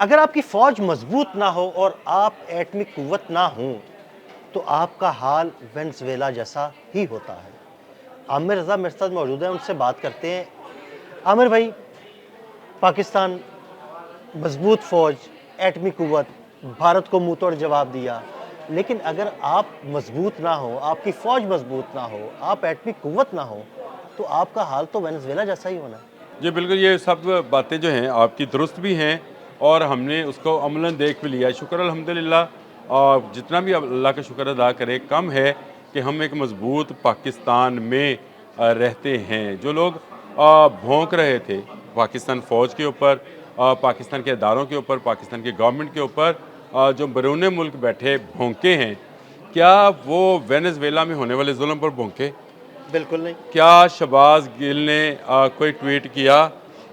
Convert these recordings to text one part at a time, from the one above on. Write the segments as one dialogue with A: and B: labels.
A: अगर आपकी फौज मजबूत ना हो और आप एटमी कुव्वत ना हो तो आपका हाल वेनेजुएला जैसा ही होता है। आमिर रजा मेरे साथ मौजूद है, उनसे बात करते हैं। आमिर भाई, पाकिस्तान मजबूत फौज, एटमी कुव्वत, भारत को मुंह तोड़ जवाब दिया, लेकिन अगर आप मजबूत ना हो, आपकी फौज मजबूत ना हो, आप एटमी कुव्वत ना हो तो आपका हाल तो वेनेजुएला जैसा ही होना है।
B: जी बिल्कुल, ये सब बातें जो हैं आपकी दुरुस्त भी हैं और हमने उसको अमलन देख भी लिया है। शुक्र अल्हम्दुलिल्लाह। और जितना भी अल्लाह का शुक्र अदा करें कम है कि हम एक मज़बूत पाकिस्तान में रहते हैं। जो लोग भौंक रहे थे पाकिस्तान फ़ौज के ऊपर, पाकिस्तान के इदारों के ऊपर, पाकिस्तान की गवर्नमेंट के ऊपर, जो बैरून मुल्क बैठे भौंके हैं, क्या वो वेनेज़ुएला में होने वाले जुल्म पर भौंके?
A: बिल्कुल नहीं।
B: क्या शहबाज गिल ने कोई ट्वीट किया?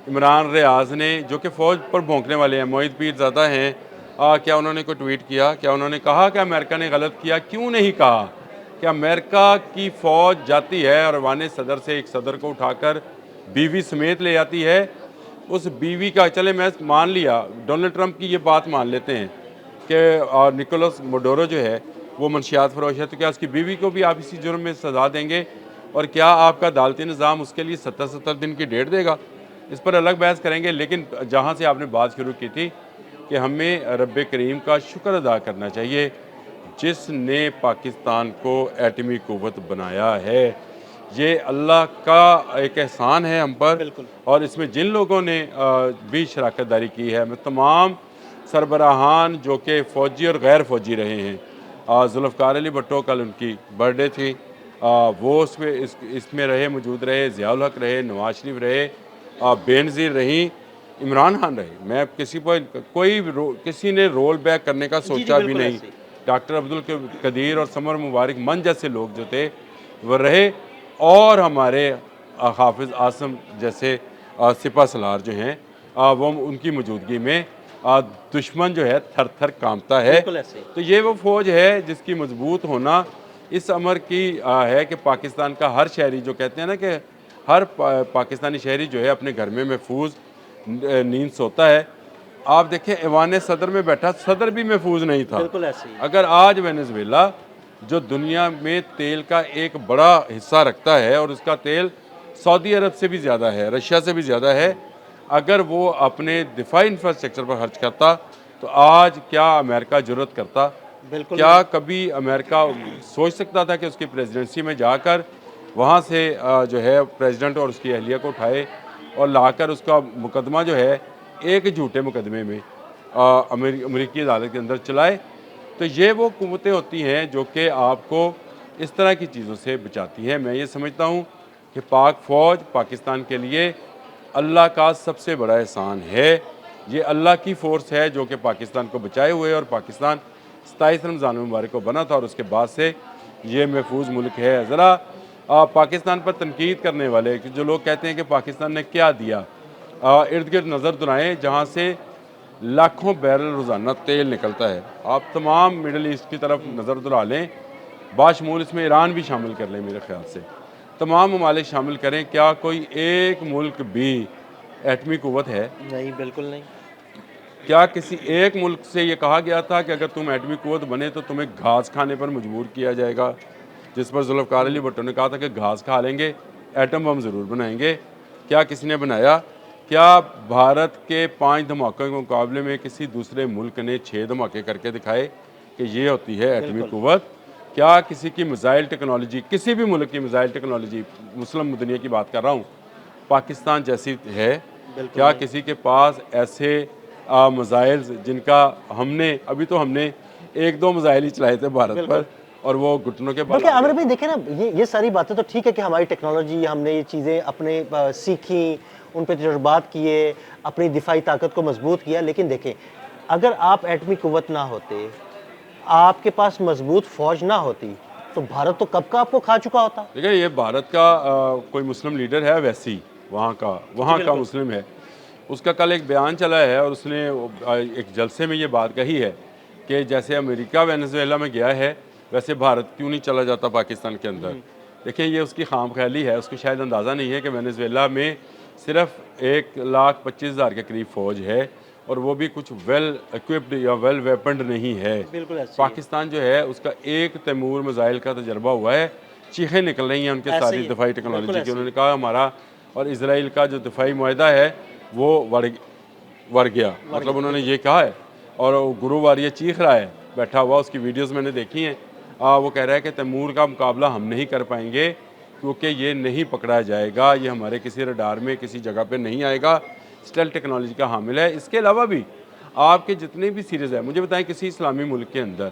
B: इमरान रियाज ने, जो कि फ़ौज पर भौंकने वाले हैं, मोहित पीरज़ादा हैं, क्या उन्होंने कोई ट्वीट किया? क्या उन्होंने कहा कि अमेरिका ने गलत किया? क्यों नहीं कहा कि अमेरिका की फ़ौज जाती है और अवान सदर से एक सदर को उठाकर बीवी समेत ले आती है? उस बीवी का, चले मैं मान लिया डोनाल्ड ट्रंप की ये बात मान लेते हैं कि निकोलस मोडोरो जो है वो मनशियात फरोश है, तो क्या उसकी बीवी को भी आप इसी जुर्म में सज़ा देंगे? और क्या आपका अदालती निज़ाम उसके लिए 70-70 दिन की डेट देगा? इस पर अलग बहस करेंगे। लेकिन जहाँ से आपने बात शुरू की थी कि हमें रब करीम का शुक्र अदा करना चाहिए जिसने पाकिस्तान को एटमी क़ुव्वत बनाया है। ये अल्लाह का एक एहसान है हम पर।
A: बिल्कुल।
B: और इसमें जिन लोगों ने भी शराकत दारी की है, मैं तमाम सरबराहान जो कि फ़ौजी और गैर फ़ौजी रहे हैं, जुल्फ़िकार अली भुट्टो कल उनकी बर्थडे थी, वो इसमें रहे, मौजूद रहे, ज़ियाउल हक रहे, नवाज शरीफ रहे, बेनज़ीर रही, इमरान खान रहे। मैं किसी पर किसी ने रोल बैक करने का
A: जी जी,
B: सोचा भी
A: बिल्कुल
B: नहीं।
A: ऐसे ही।
B: डॉक्टर अब्दुल कदीर और समर मुबारक मन जैसे लोग जो थे वो रहे, और हमारे हाफिज़ आसम जैसे सिपह सलार जो हैं, वो उनकी मौजूदगी में दुश्मन जो है थर थर कांपता है।
A: बिल्कुल ऐसे ही।
B: तो ये वो फ़ौज है जिसकी मजबूत होना इस अमर की है कि पाकिस्तान का हर शहरी, जो कहते हैं ना कि हर पाकिस्तानी शहरी जो है अपने घर में महफूज नींद सोता है। आप देखें ऐवान सदर में बैठा सदर भी महफूज नहीं था।
A: बिल्कुल ऐसे ही।
B: अगर आज वेनेजुएला जो दुनिया में तेल का एक बड़ा हिस्सा रखता है और उसका तेल सऊदी अरब से भी ज़्यादा है, रशिया से भी ज़्यादा है, अगर वो अपने दिफाई इंफ्रास्ट्रक्चर पर खर्च करता तो आज क्या अमेरिका जुर्रत करता?
A: बिल्कुल
B: क्या
A: नहीं।
B: कभी अमेरिका सोच सकता था कि उसकी प्रेसिडेंसी में जाकर वहाँ से जो है प्रेसिडेंट और उसकी अहलिया को उठाए और लाकर उसका मुकदमा जो है एक झूठे मुकदमे में अमेरिकी अदालत के अंदर चलाए? तो ये वो कुव्वतें होती हैं जो कि आपको इस तरह की चीज़ों से बचाती हैं। मैं ये समझता हूँ कि पाक फ़ौज पाकिस्तान के लिए अल्लाह का सबसे बड़ा एहसान है। ये अल्लाह की फ़ोर्स है जो कि पाकिस्तान को बचाए हुए है, और पाकिस्तान 27 रमज़ान मुबारक को बना था और उसके बाद से ये महफूज मुल्क है। ज़रा पाकिस्तान पर तनकीद करने वाले कि जो लोग कहते हैं कि पाकिस्तान ने क्या दिया, इर्द गिर्द नज़र दुराएँ जहाँ से लाखों बैरल रोज़ाना तेल निकलता है। आप तमाम मिडल ईस्ट की तरफ नज़र दुरा लें, बाशमूल इसमें ईरान भी शामिल कर लें, मेरे ख्याल से तमाम ममालिक शामिल करें, क्या कोई एक मुल्क भी एटमी क़ुव्वत है?
A: नहीं, बिल्कुल नहीं।
B: क्या किसी एक मुल्क से ये कहा गया था कि अगर तुम एटमी क़ुव्वत बने तो तुम्हें घास खाने पर मजबूर किया जाएगा? जिस पर जुल्फ़िकार अली भुट्टो ने कहा था कि घास खा लेंगे, एटम बम ज़रूर बनाएंगे। क्या किसी ने बनाया? क्या भारत के 5 धमाकों के मुकाबले में किसी दूसरे मुल्क ने 6 धमाके करके दिखाए कि ये होती है एटमी
A: बिल्कुल।
B: क़ुव्वत? क्या किसी की मिसाइल टेक्नोलॉजी, किसी भी मुल्क की मिसाइल टेक्नोलॉजी, मुस्लिम दुनिया की बात कर रहा हूँ, पाकिस्तान जैसी है?
A: बिल्कुल
B: क्या
A: नहीं।
B: किसी के पास ऐसे मिसाइल्स जिनका हमने अभी 1-2 मिसाइल ही चलाए थे भारत
A: बिल्कुल।
B: पर और वो घुटनों के बल
A: बल्कि
B: आ
A: आमिर
B: गए
A: भाई
B: थे?
A: देखें ना, ये सारी बातें तो ठीक है कि हमारी टेक्नोलॉजी, हमने ये चीज़ें अपने सीखी, उन पे तजुर्बात किए, अपनी दिफाई ताकत को मजबूत किया, लेकिन देखें, अगर आप एटमी कुव्वत ना होते, आपके पास मजबूत फौज ना होती, तो भारत तो कब का आपको खा चुका होता।
B: देखिए, ये भारत का कोई मुस्लिम लीडर है वैसी,
A: जी
B: वहाँ का
A: बिल्कुल।
B: मुस्लिम है। उसका कल एक बयान चला है और उसने एक जलसे में ये बात कही है कि जैसे अमेरिका वेनेजुएला में गया है, वैसे भारत क्यों नहीं चला जाता पाकिस्तान के अंदर। देखिए, ये उसकी खामख्याली है, उसको शायद अंदाज़ा नहीं है कि वेनेजुएला में सिर्फ 1,25,000 के करीब फ़ौज है और वो भी कुछ वेल इक्विप्ड या वेल वेपन्ड नहीं है।
A: बिल्कुल ऐसे ही है।
B: पाकिस्तान जो है उसका एक तैमूर मिसाइल का तजर्बा हुआ है, चीखें निकल रही हैं उनके
A: ऐसे
B: सारी
A: ही है,
B: दफाई
A: बिल्कुल
B: टेक्नोलॉजी
A: ऐसे
B: की।
A: ही।
B: उन्होंने कहा हमारा और इसराइल का जो दफाई मुआहदा है वो बढ़ गया, मतलब उन्होंने ये कहा है। और वो गुरुवार ये चीख रहा है बैठा हुआ, उसकी वीडियोस मैंने देखी हैं। वो कह रहा है कि तैमूर का मुकाबला हम नहीं कर पाएंगे क्योंकि ये नहीं पकड़ा जाएगा, ये हमारे किसी रडार में किसी जगह पे नहीं आएगा, स्टेल टेक्नोलॉजी का हामिल है। इसके अलावा भी आपके जितने भी सीरीज़ है, मुझे बताएं किसी इस्लामी मुल्क के अंदर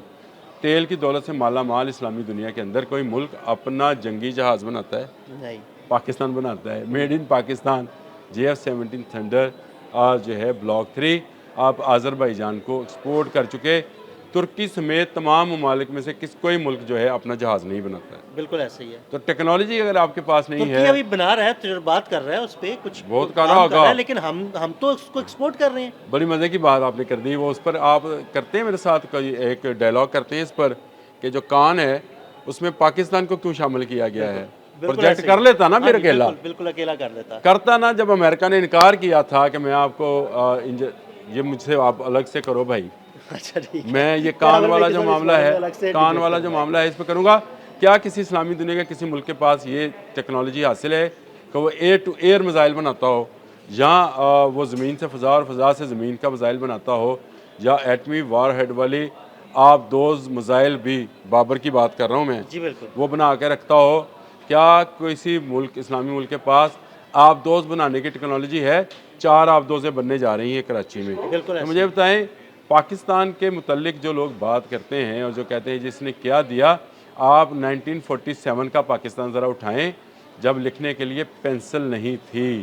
B: तेल की दौलत से माला माल इस्लामी दुनिया के अंदर कोई मुल्क अपना जंगी जहाज़ बनाता है?
A: नहीं।
B: पाकिस्तान बनाता है, made in Pakistan. JF-17 thunder जो है ब्लॉक 3 आप आज़रबाईजान को एक्सपोर्ट कर चुके। तुर्की समेत तमाम ममालिक में से कोई मुल्क जो है अपना जहाज़ नहीं बनाता है।
A: बिल्कुल ऐसे ही है।
B: तो टेक्नोलॉजी अगर आपके पास नहीं
A: तुर्की
B: है,
A: अभी बना रहा है, तजुर्बात कर रहा है, उस पे कुछ
B: बहुत
A: काम
B: कर रहा
A: कर रहा है,
B: होगा।
A: लेकिन हम तो उसको एक्सपोर्ट कर रहे हैं।
B: बड़ी मज़े की बात आपने कर दी। वो उस पर आप करते हैं मेरे साथ कोई एक डायलॉग करते हैं इस पर कि जो कान है उसमें पाकिस्तान को क्यों शामिल किया गया है?
A: बिल्कुल
B: प्रोजेक्ट
A: ऐसे
B: कर
A: ही।
B: लेता ना
A: हाँ
B: फिर
A: जी,
B: अकेला,
A: बिल्कुल अकेला कर लेता है।
B: करता ना। जब अमेरिका ने इनकार किया था कि मैं आपको ये मुझसे आप अलग से करो भाई,
A: अच्छा ठीक है।
B: मैं ये
A: फिर
B: कान
A: अगर
B: वाला
A: मैं
B: जो
A: किसी
B: मामला
A: इस्लामी
B: है,
A: अलग से
B: कान
A: डिबेट
B: वाला
A: कर
B: जो
A: रहा है।
B: मामला है इस पर करूँगा। क्या किसी इस्लामी दुनिया के किसी मुल्क के पास ये टेक्नोलॉजी हासिल है कि वो एयर टू एयर मिसाइल बनाता हो, या वो ज़मीन से फ़ज़ा और फ़ज़ा से ज़मीन का मिसाइल बनाता हो, या एटमी वार हेड वाली आप दोज मिसाइल भी, बाबर की बात कर रहा हूँ मैं,
A: जी बिल्कुल।
B: वो बना के रखता हो? क्या किसी मुल्क इस्लामी मुल्क के पास आप दोस्त बनाने की टेक्नोलॉजी है? 4 आप दोज़ें बनने जा रही हैं कराची में।
A: बिल्कुल
B: तो
A: ऐसे
B: मुझे
A: ही।
B: बताएं, पाकिस्तान के मुतल्लिक जो लोग बात करते हैं और जो कहते हैं जिसने क्या दिया, आप 1947 का पाकिस्तान ज़रा उठाएं, जब लिखने के लिए पेंसिल नहीं थी,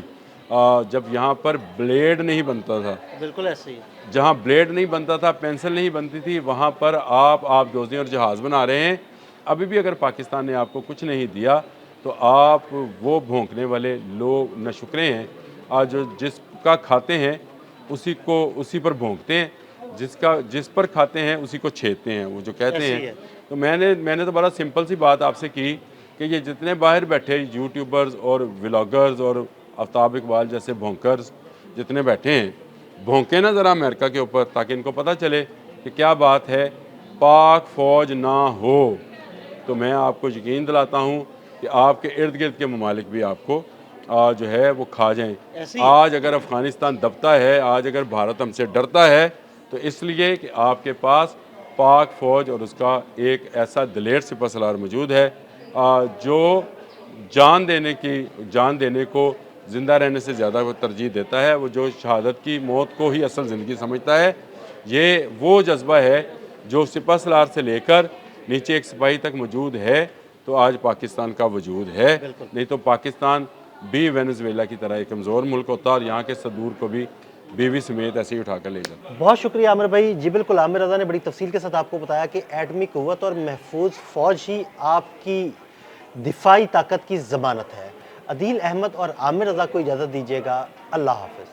B: जब यहाँ पर ब्लेड नहीं बनता था।
A: बिल्कुल ऐसे ही है।
B: जहाँ ब्लेड नहीं बनता था, पेंसिल नहीं बनती थी, वहाँ पर आप दोज़ें और जहाज़ बना रहे हैं। अभी भी अगर पाकिस्तान ने आपको कुछ नहीं दिया तो आप वो भौंकने वाले लोग नशुक्रे हैं, जो जिसका खाते हैं उसी पर भौंकते हैं, जिस पर खाते हैं उसी को छेदते हैं, वो जो कहते
A: ऐसे ही
B: हैं।
A: है।
B: तो मैंने तो बड़ा सिंपल सी बात आपसे की कि ये जितने बाहर बैठे यूट्यूबर्स और व्लॉगर्स और आफ्ताब इकबाल जैसे भौंकर्स जितने बैठे हैं, भौंके ना ज़रा अमेरिका के ऊपर, ताकि इनको पता चले कि क्या बात है। पाक फ़ौज ना हो तो मैं आपको यकीन दिलाता हूँ कि आपके इर्द गिर्द के ममालिक भी आपको जो है वो खा जाएं।
A: ऐसे ही है।
B: आज अगर अफ़गानिस्तान दबता है, आज अगर भारत हमसे डरता है, तो इसलिए कि आपके पास पाक फ़ौज और उसका एक ऐसा दिलेर सिपहसालार मौजूद है जो जान देने को ज़िंदा रहने से ज़्यादा वो तरजीह देता है। वो जो शहादत की मौत को ही असल ज़िंदगी समझता है। ये वो जज्बा है जो सिपहसालार से लेकर नीचे एक सिपाही तक मौजूद है, तो आज पाकिस्तान का वजूद है।
A: बिल्कुल।
B: नहीं तो पाकिस्तान भी वेनेजुएला की तरह एक कमज़ोर मुल्क होता और यहाँ के सदूर को भी बीवी समेत ऐसे ही उठा कर ले जाता।
A: बहुत शुक्रिया आमिर भाई। जी बिल्कुल, आमिर रज़ा ने बड़ी तफसील के साथ आपको बताया कि एटमी क़ुव्वत और महफूज फ़ौज ही आपकी दिफाई ताकत की ज़मानत है। अदील अहमद और आमिर रज़ा को इजाज़त दीजिएगा। अल्लाह हाफ़िज़।